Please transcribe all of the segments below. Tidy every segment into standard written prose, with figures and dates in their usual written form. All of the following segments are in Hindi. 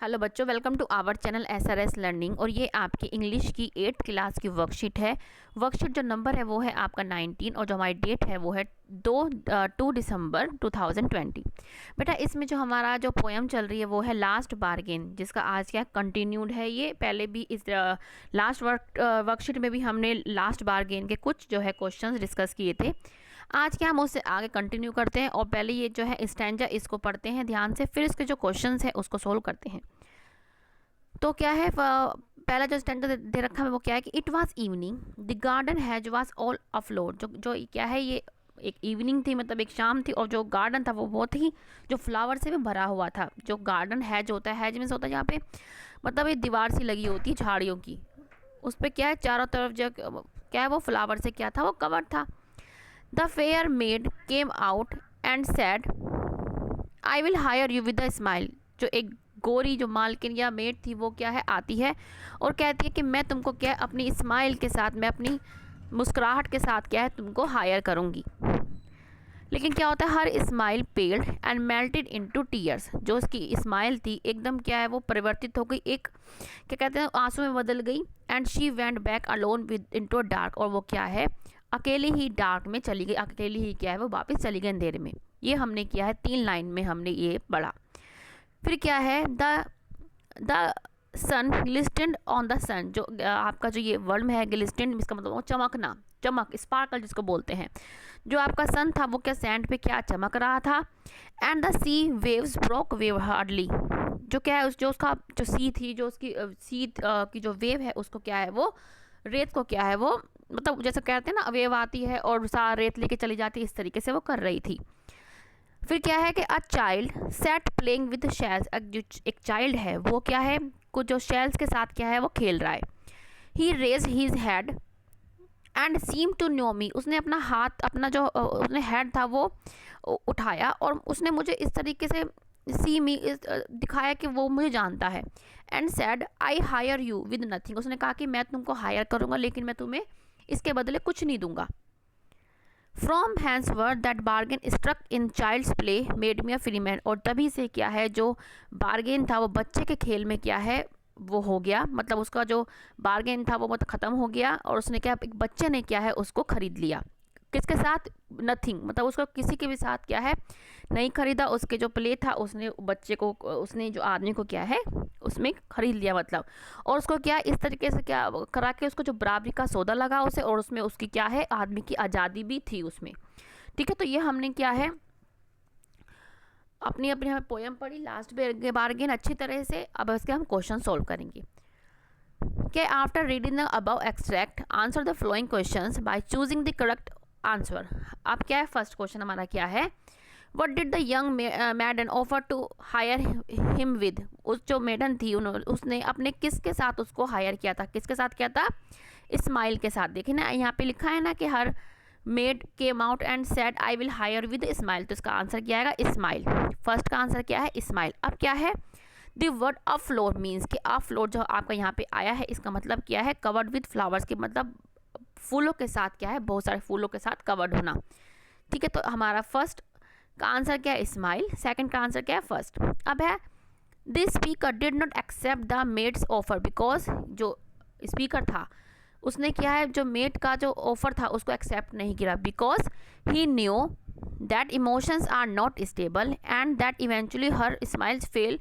हेलो बच्चों, welcome to our channel SRS learning. और ये आपकी इंग्लिश की 8th क्लास की वर्कशीट है। वर्कशीट जो नंबर है वो है आपका 19 और जो हमारी डेट है वो है 2 दिसंबर 2020। बेटा इसमें जो हमारा जो पोएम चल रही है वो है लास्ट बार्गेन, जिसका आज क्या कंटिन्यूड है। ये पहले भी इस लास्ट वर्कशीट में भी हमने लास्ट बार्गेन के कुछ जो है क्वेश्चंस डिस्कस किए थे। आज क्या हम उससे आगे कंटिन्यू करते हैं और पहले ये जो है स्टैंजा इसको पढ़ते हैं ध्यान से, फिर इसके जो क्वेश्चंस हैं उसको सोल्व करते हैं। तो क्या है, पहला जो स्टैंडर्ड दे रखा है वो क्या है कि it was evening, the garden has was all afloat. जो क्या है, ये एक इवनिंग थी, मतलब एक शाम थी, और जो गार्डन था वो बहुत ही जो फ्लावर से भी भरा हुआ था। जो गार्डन हैज होता है, हैज मीन्स होता है जहाँ पे मतलब एक दीवार सी लगी होती है झाड़ियों की, उस पर क्या है चारों तरफ जो क्या है वो फ्लावर से क्या था वो कवर्ड था। The fair made came out and said I will hire you with a smile. जो एक गोरी जो मालकिन या मेड थी वो क्या है आती है और कहती है कि मैं तुमको क्या है अपनी स्माइल के साथ, मैं अपनी मुस्कुराहट के साथ क्या है तुमको हायर करूँगी। लेकिन क्या होता है, her smile पेल्ड and melted into tears. जो उसकी स्माइल थी एकदम क्या है वो परिवर्तित हो गई, एक क्या कहते हैं आंसू में बदल गई। And she went back alone with into dark, और वो क्या है अकेले ही डार्क में चली गई, अकेली ही क्या है वो वापस चली गई अंधेरे में। ये हमने किया है 3 लाइन में हमने ये पढ़ा। फिर क्या है, द सन ग्लिस्टेंड ऑन द सन। जो आपका जो ये वर्ड है ग्लिस्टेंड, इसका मतलब वो चमकना, चमक, स्पार्कल जिसको बोलते हैं। जो आपका सन था वो क्या सैंड पे क्या चमक रहा था। And the sea waves broke wave hardly. जो क्या है जो उसका जो सी थी, जो उसकी सी की जो वेव है उसको क्या है वो रेत को क्या है वो मतलब जैसे कहते हैं ना वेव आती है और सारा रेत लेके चली जाती है, इस तरीके से वो कर रही थी। फिर क्या है कि a child set playing with shells. एक चाइल्ड है वो क्या है कुछ जो शेल्स के साथ क्या है वो खेल रहा है। He raise his head and seem to know me. उसने अपना हाथ, अपना जो उसने हेड था वो उठाया और उसने मुझे इस तरीके से सी मी दिखाया कि वो मुझे जानता है। And said I hire you with nothing. उसने कहा कि मैं तुमको हायर करूँगा लेकिन मैं तुम्हें इसके बदले कुछ नहीं दूंगा। From henceforward that bargain struck in child's play made me a free man. और तभी से क्या है जो बार्गेन था वो बच्चे के खेल में क्या है वो हो गया, मतलब उसका जो बार्गेन था वो मतलब ख़त्म हो गया और उसने क्या एक बच्चे ने क्या है उसको खरीद लिया। किसके साथ, नथिंग, मतलब उसको किसी के भी साथ क्या है नहीं खरीदा, उसके जो प्ले था उसने बच्चे को, उसने जो आदमी को क्या है उसमें खरीद लिया मतलब। और उसको क्या इस तरीके से क्या करा के उसको जो बराबरी का सौदा लगा उसे, और उसमें उसकी क्या है आदमी की आज़ादी भी थी उसमें। ठीक है, तो ये हमने क्या है अपनी अपनी हमें पोएम पढ़ी लास्ट बार्गेन अच्छी तरह से। अब इसके हम क्वेश्चन सोल्व करेंगे। कि after reading the above extract answer the following questions by choosing the correct answer. अब क्या है फर्स्ट क्वेश्चन हमारा क्या है, what did the young maiden offer to hire him with. उस जो मैडन थी उसने अपने किसके साथ उसको हायर किया था, किसके साथ किया था, स्माइल के साथ। देखिए ना यहाँ पे लिखा है ना कि her maid came out and said I will hire with smile, तो इसका आंसर क्या आएगा स्माइल। फर्स्ट का आंसर क्या है स्माइल। अब क्या है the word a floor means कि अ फ्लोर जो आपका यहाँ पे आया है इसका मतलब क्या है कवर्ड विद फ्लावर्स के, मतलब फूलों के साथ क्या है बहुत सारे फूलों के साथ कवर्ड होना। ठीक है, तो हमारा फर्स्ट का आंसर क्या है स्माइल, सेकंड का आंसर क्या है फर्स्ट। अब है this speaker did not accept the maid's offer because. जो स्पीकर था उसने क्या है जो मेड का जो ऑफर था उसको एक्सेप्ट नहीं किया, because he knew that emotions are not stable and that eventually her smiles fail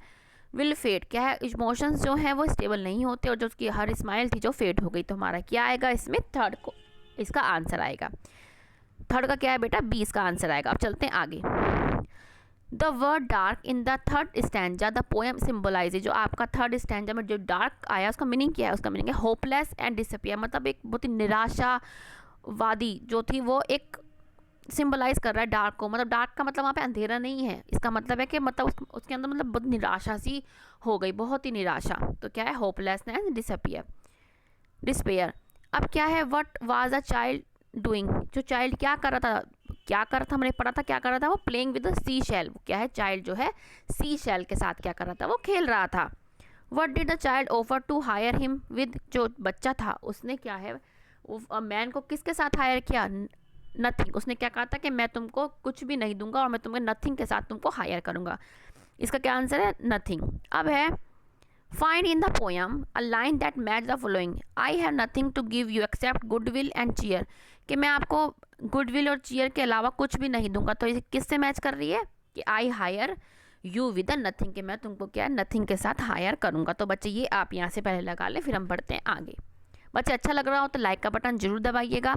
will fade. क्या है इमोशंस जो है वो स्टेबल नहीं होते और जो उसकी हर स्माइल थी जो फेड हो गई। तो हमारा क्या आएगा इसमें थर्ड को इसका आंसर आएगा। थर्ड का क्या है बेटा 20 का आंसर आएगा। अब चलते हैं आगे। The word dark in the third stanza the poem symbolise. जो आपका थर्ड स्टैंजा में जो डार्क आया उसका मीनिंग क्या है, उसका मीनिंग है होपलेस एंड डिसअपियर, मतलब एक बहुत ही निराशावादी जो थी वो एक सिंबलाइज कर रहा है डार्क को। मतलब डार्क का मतलब वहाँ पे अंधेरा नहीं है, इसका मतलब है कि मतलब उसके अंदर मतलब बहुत निराशा सी हो गई, बहुत ही निराशा। तो क्या है होपलेसनेस डिसअपियर डिस्पेयर। अब क्या है what was a child doing. जो चाइल्ड क्या कर रहा था हमने पढ़ा था क्या कर रहा था वो प्लेइंग विद सी शेल। क्या है चाइल्ड जो है सी शेल के साथ क्या कर रहा था वो खेल रहा था। What did the child offer to hire him with. जो बच्चा था उसने क्या है वो मैन को किसके साथ हायर किया, नथिंग। उसने क्या कहा था कि मैं तुमको कुछ भी नहीं दूंगा और मैं तुम्हें नथिंग के साथ तुमको हायर करूंगा। इसका क्या आंसर है नथिंग। अब है find in the poem a line that match the following. I have nothing to give you except goodwill and cheer, कि मैं आपको गुडविल और चीयर के अलावा कुछ भी नहीं दूंगा। तो ये किससे मैच कर रही है कि I hire you with nothing, कि मैं तुमको क्या नथिंग के साथ हायर करूंगा। तो बच्चे ये आप यहाँ से पहले लगा लें, फिर हम बढ़ते हैं आगे। बच्चे अच्छा लग रहा हो तो लाइक का बटन जरूर दबाइएगा।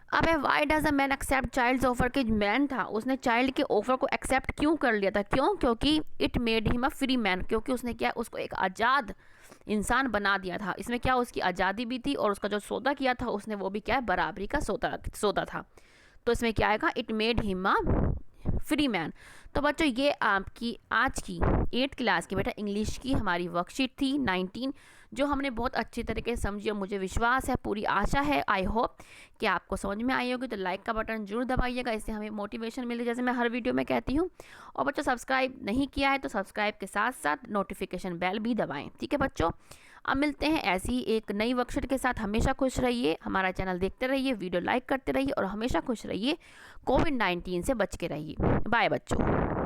अब है why does a man accept child's offer, कि मैन था उसने चाइल्ड के ऑफर को एक्सेप्ट क्यों कर लिया था, क्यों, क्योंकि it made him a free man, क्योंकि उसने क्या उसको एक आज़ाद इंसान बना दिया था। इसमें क्या उसकी आज़ादी भी थी और उसका जो सौदा किया था उसने वो भी क्या है बराबरी का सौदा था। तो इसमें क्या आएगा, it made him a free man. तो बच्चों ये आपकी आज की 8th क्लास की बेटा इंग्लिश की हमारी वर्कशीट थी 19, जो हमने बहुत अच्छी तरीके से समझी और मुझे विश्वास है, पूरी आशा है, आई होप कि आपको समझ में आई होगी। तो लाइक का बटन जरूर दबाइएगा, इससे हमें मोटिवेशन मिले, जैसे मैं हर वीडियो में कहती हूँ। और बच्चों सब्सक्राइब नहीं किया है तो सब्सक्राइब के साथ साथ नोटिफिकेशन बेल भी दबाएँ, ठीक है बच्चों। अब मिलते हैं ऐसी एक नई वर्कशीट के साथ। हमेशा खुश रहिए, हमारा चैनल देखते रहिए, वीडियो लाइक करते रहिए और हमेशा खुश रहिए। कोविड-19 से बच के रहिए। बाय बच्चों।